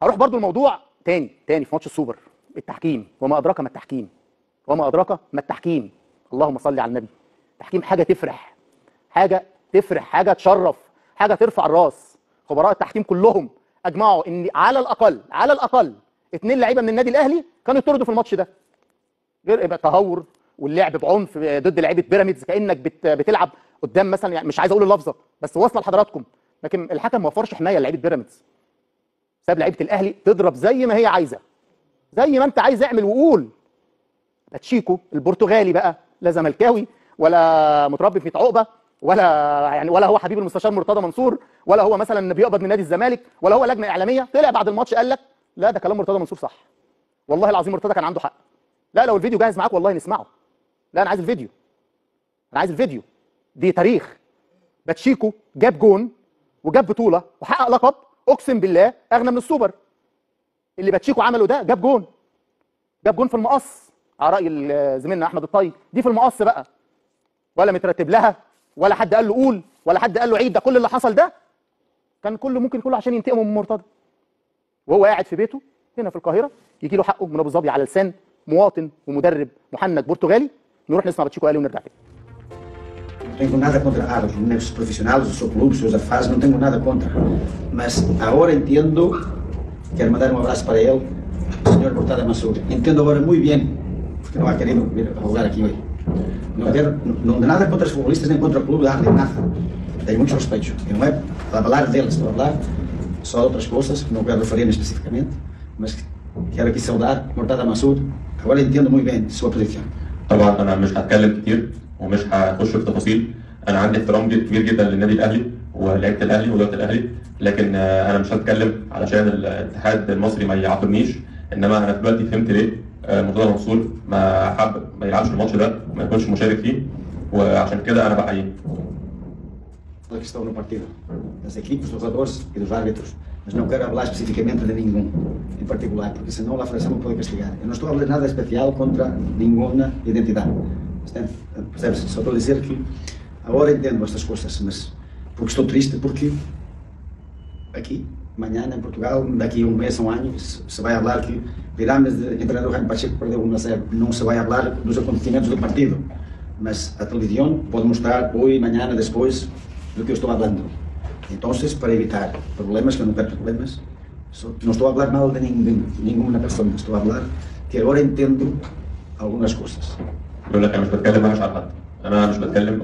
هروح برضو الموضوع تاني في ماتش السوبر. التحكيم، وما ادراك ما التحكيم، وما ادراك ما التحكيم. اللهم صل على النبي. التحكيم حاجه تفرح، حاجه تفرح، حاجه تشرف، حاجه ترفع الراس. خبراء التحكيم كلهم اجمعوا ان على الاقل 2 لعيبه من النادي الاهلي كانوا يطردوا في الماتش ده. غير تهور واللعب بعنف ضد لعيبه بيراميدز، كانك بتلعب قدام مثلا، يعني مش عايز اقول اللفظه بس واصله لحضراتكم، لكن الحكم ما وفرش حمايه لعيبه بيراميدز. ساب لعيبه الاهلي تضرب زي ما هي عايزه، زي ما انت عايز اعمل وقول. باتشيكو البرتغالي بقى، لا زملكاوي ولا متربي في 100 عقبه، ولا هو حبيب المستشار مرتضى منصور، ولا هو مثلا بيقبض من نادي الزمالك، ولا هو لجنه اعلاميه. طلع بعد الماتش قال لك لا ده كلام مرتضى منصور صح. والله العظيم مرتضى كان عنده حق. لا لو الفيديو جاهز معاك والله نسمعه. لا انا عايز الفيديو، انا عايز الفيديو. دي تاريخ. باتشيكو جاب جون وجاب بطوله وحقق لقب، اقسم بالله اغنى من السوبر. اللي باتشيكو عمله ده، جاب جون في المقص، على راي زميلنا احمد الطيب. دي في المقص بقى، ولا مترتب لها، ولا حد قال له قول، ولا حد قال له عيد. ده كل اللي حصل ده كان ممكن كله عشان ينتقموا من مرتضى، وهو قاعد في بيته هنا في القاهره يجي له حقه من ابو ظبي على لسان مواطن ومدرب محنك برتغالي. نروح نسمع باتشيكو قال ونرجع تاني. Não tenho nada contra os bonecos profissionais, o seu clube, os seus afares, não tenho nada contra. Mas agora entendo, quero mandar um abraço para ele, o senhor Murtada Mansour. Entendo agora muito bem, porque não há querido vir a jogar aqui hoje. Não tenho nada contra os futbolistas nem contra o clube, nada. Tenho muitos respeitos. E não é para falar deles, para falar só de outras coisas, que não quero referir especificamente, mas quero aqui saudar Murtada Mansour. Agora entendo muito bem a sua posição. طبعا انا مش هتكلم كتير ومش هخش في تفاصيل. انا عندي احترام كبير جدا للنادي الاهلي ولعيبه الاهلي واداره الاهلي، لكن انا مش هتكلم علشان الاتحاد المصري ما يعاقبنيش. انما انا دلوقتي فهمت ليه مرتضى منصور ما يلعبش الماتش ده وما يكونش مشارك فيه، وعشان كده انا بحييه. A questão no partido, das equipes, dos jogadores e dos árbitros, mas não quero falar especificamente de nenhum em particular, porque senão a federação me pode castigar. Eu não estou a falar nada especial contra nenhuma identidade. Percebes? Só estou a dizer que agora entendo estas coisas, mas porque estou triste, porque aqui, amanhã em Portugal, daqui a um mês, um ano, se vai falar que Pirâmides de treinador Jaime Pacheco perdeu 1-0. Não se vai falar dos acontecimentos do partido, mas a televisão pode mostrar hoje, amanhã, depois do que eu estou falando. Então, para evitar problemas, que eu não quero problemas, não estou a falar mal de nenhuma pessoa, estou a falar que agora entendo algumas coisas. يقول لك انا مش بتكلم وحش على حد، انا مش بتكلم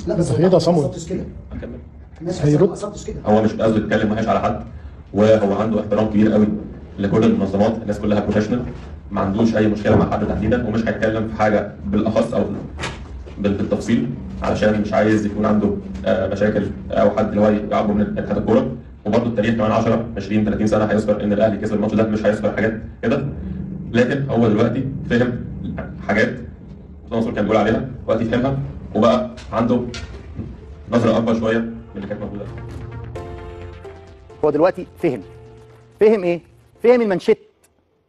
لا بس هي ده صمود. هيرد. هو مش قصده يتكلم وحش على حد، وهو عنده احترام كبير قوي لكل المنظمات، الناس كلها بروفيشنال، ما عندوش اي مشكله مع حد تحديدا، ومش هيتكلم في حاجه بالاخص او بالتفصيل علشان مش عايز يكون عنده مشاكل او حد اللي هو يعاقبه من اتحاد الكوره. وبرده التاريخ كمان 10 20 30 سنه هيذكر ان الاهلي كسب الماتش ده، مش هيذكر حاجات كده. لكن هو دلوقتي فهم حاجات منصور كان بيقول عليها، دلوقتي فهمها وبقى عنده نظره اكبر شويه من اللي كانت موجوده. هو دلوقتي فهم ايه؟ فهم المانشيت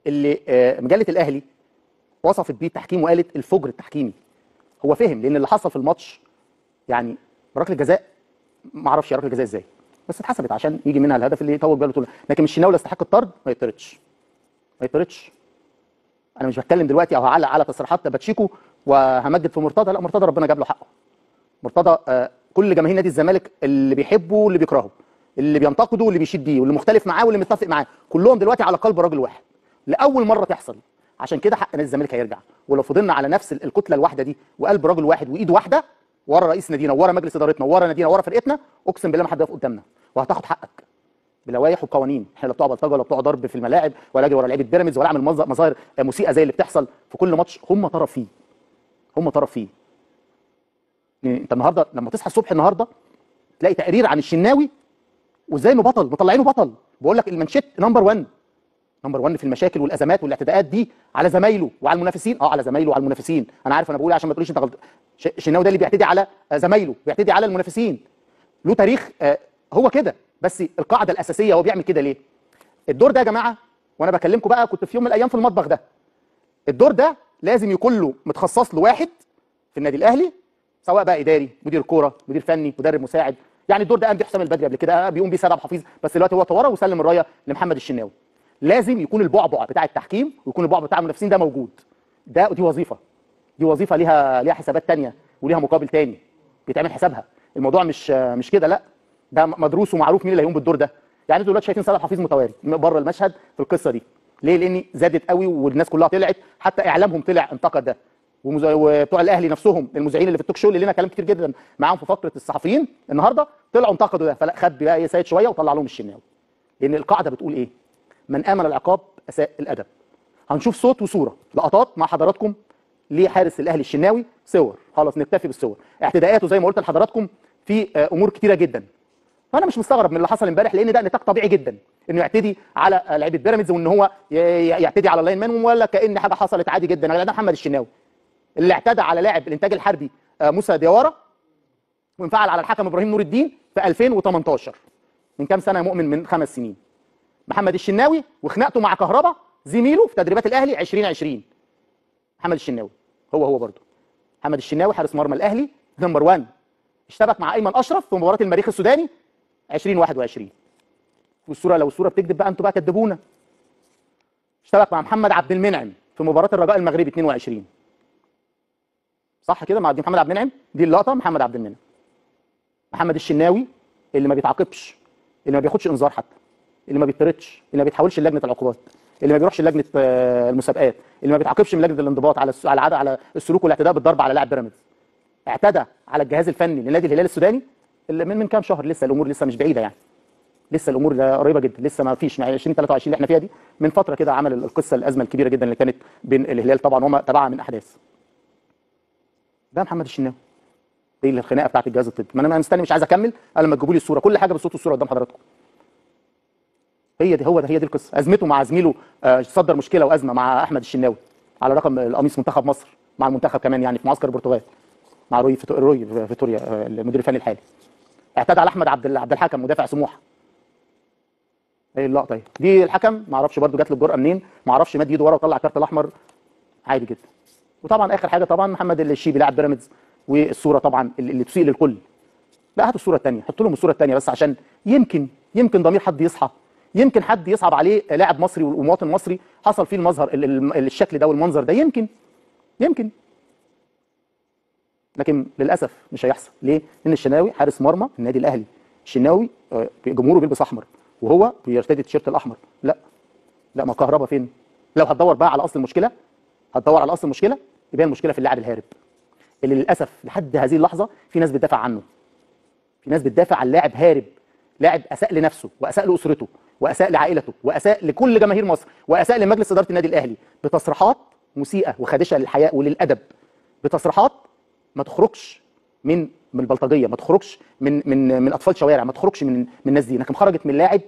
اللي مجله الاهلي وصفت بيه التحكيم وقالت الفجر التحكيمي. هو فهم، لان اللي حصل في الماتش يعني ركله جزاء، ما اعرفش ركله جزاء ازاي، بس اتحسبت عشان يجي منها الهدف اللي يطول بيه البطوله. لكن الشناوي يستحق الطرد، ما يطردش. انا مش بتكلم دلوقتي او هعلق على تصريحات باتشيكو وهمجد في مرتضى. لا، مرتضى ربنا جاب له حقه. مرتضى كل جماهير نادي الزمالك، اللي بيحبه واللي بيكرهه، اللي بينتقده واللي بيشيد بيه واللي مختلف معاه واللي متفق معاه، كلهم دلوقتي على قلب راجل واحد لاول مره تحصل. عشان كده حق نادي الزمالك هيرجع. ولو فضلنا على نفس الكتله الواحده دي وقلب راجل واحد وايد واحده ورا رئيس نادينا وورا مجلس ادارتنا وورا نادينا وورا فرقتنا، اقسم بالله ما حد يقف قدامنا، وهتاخد حقك بلوائح وقوانين. احنا لا بتوع بلطجه ولا بتوع ضرب في الملاعب ولا اجري ورا لعيبه بيراميدز ولا اعمل مظاهر مسيئه زي اللي بتحصل في كل ماتش. هم طرف فيه. يعني انت النهارده لما تصحى الصبح النهارده تلاقي تقرير عن الشناوي وازاي انه بطل، مطلعينه بطل. بقول لك المانشيت نمبر 1 في المشاكل والازمات والاعتداءات دي على زمايله وعلى المنافسين. على زمايله وعلى المنافسين. انا عارف انا بقول عشان ما تقوليش انت غلط. الشناوي ده اللي بيعتدي على زمايله، بيعتدي على المنافسين، له تاريخ. هو كده. بس القاعده الاساسيه هو بيعمل كده ليه؟ الدور ده يا جماعه، وانا بكلمكم بقى، كنت في يوم من الايام في المطبخ ده. الدور ده لازم يكون له متخصص له واحد في النادي الاهلي، سواء بقى اداري، مدير كوره، مدير فني، مدرب مساعد. يعني الدور ده قام بيه حسام البدري قبل كده، بيقوم بيه سيد عبد الحفيظ، بس دلوقتي هو طوره وسلم الرايه لمحمد الشناوي. لازم يكون البعبع بتاع التحكيم ويكون البعبع بتاع المنافسين ده موجود. دي وظيفه، دي وظيفه ليها حسابات تانية وليها مقابل تاني بيتعمل حسابها. الموضوع مش كده، لا ده مدروس ومعروف مين اللي هيقوم بالدور ده. يعني انتوا دلوقتي شايفين صالح حفيظ متواري بره المشهد في القصه دي، ليه؟ لان زادت قوي والناس كلها طلعت، حتى اعلامهم طلع انتقد ده، وبتوع الاهلي نفسهم المذيعين اللي في التوك شو اللي لنا كلام كتير جدا معاهم في فقره الصحفيين النهارده طلعوا انتقدوا ده، فلا خد بقى سيد شويه وطلع لهم الشناوي. لان القاعده بتقول ايه؟ من امن العقاب اساء الادب. هنشوف صوت وصوره لقطات مع حضراتكم لحارس الاهلي الشناوي، صور، خلاص نكتفي بالصور. اعتداءاته زي ما قلت لحضراتكم في امور كتيره جدا. فانا مش مستغرب من اللي حصل امبارح، لان ده نتاج طبيعي جدا انه يعتدي على لعيبه بيراميدز، وان هو يعتدي على اللاين مان، ولا كان حاجه حصلت عادي جدا. ده محمد الشناوي اللي اعتدى على لاعب الانتاج الحربي موسى ديوارة، وانفعل على الحكم ابراهيم نور الدين في 2018، من كام سنه يا مؤمن؟ من 5 سنين. محمد الشناوي وخناقته مع كهربا زميله في تدريبات الاهلي 2020. محمد الشناوي هو برضه محمد الشناوي حارس مرمى الاهلي نمبر 1 اشتبك مع ايمن اشرف في مباراه المريخ السوداني 2021. والصوره لو الصوره بتكذب بقى انتوا بقى كدبونا. اشتبك مع محمد عبد المنعم في مباراه الرجاء المغربي 22. صح كده؟ مع محمد عبد المنعم، دي اللقطه محمد عبد المنعم. محمد الشناوي اللي ما بيتعاقبش، اللي ما بياخدش انذار حتى، اللي ما بيطردش، اللي ما بيتحولش للجنه العقوبات، اللي ما بيروحش لجنه المسابقات، اللي ما بيتعاقبش من لجنه الانضباط على السلوك والاعتداء بالضرب على لاعب بيراميدز. اعتدى على الجهاز الفني لنادي الهلال السوداني اللي من كام شهر، لسه الامور لسه مش بعيده يعني. لسه الامور قريبه جدا، لسه ما فيش 2023 اللي احنا فيها دي، من فتره كده عمل القصه الازمه الكبيره جدا اللي كانت بين الهلال طبعا وما تبعها من احداث. ده محمد الشناوي. دي الخناقه بتاعت الجهاز الطبي. ما انا مستني مش عايز اكمل الا لما تجيبوا لي الصوره، كل حاجه بالصوت والصوره قدام حضراتكم. هي دي القصه. ازمته مع زميله، صدر مشكله وازمه مع احمد الشناوي على رقم القميص منتخب مصر، مع المنتخب كمان يعني في معسكر البرتغال مع روي فيتوريا المدير الفني الحالي. اعتدى على احمد عبد الحكم مدافع سموحه. ايه اللقطه اهي، دي الحكم ما اعرفش برده جات له الجرأه منين، ما اعرفش مد ايده ورا وطلع الكارت الاحمر عادي جدا. وطبعا اخر حاجه طبعا محمد الشيبي لاعب بيراميدز، والصوره طبعا اللي تسيء للكل. لا هاتوا الصوره الثانيه، حطوا لهم الصوره الثانيه بس عشان يمكن ضمير حد يصحى، يمكن حد يصعب عليه لاعب مصري ومواطن مصري حصل فيه المظهر الشكل ده والمنظر ده، يمكن لكن للاسف مش هيحصل. ليه؟ لان الشناوي حارس مرمى النادي الاهلي. الشناوي جمهوره بيلبس احمر وهو بيرتدي التيشيرت الاحمر. لا ما كهربا فين؟ لو هتدور بقى على اصل المشكله، يبقى المشكله في اللاعب الهارب اللي للاسف لحد هذه اللحظه في ناس بتدافع عنه، في ناس بتدافع عن لاعب هارب، لاعب اساء لنفسه واساء لاسرته واساء لعائلته واساء لكل جماهير مصر واساء لمجلس اداره النادي الاهلي بتصريحات مسيئه وخادشه للحياء وللادب، بتصريحات ما تخرجش من البلطجيه، ما تخرجش من اطفال شوارع، ما تخرجش من الناس دي، لكن خرجت من لاعب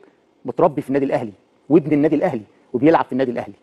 متربي في النادي الاهلي وابن النادي الاهلي وبيلعب في النادي الاهلي.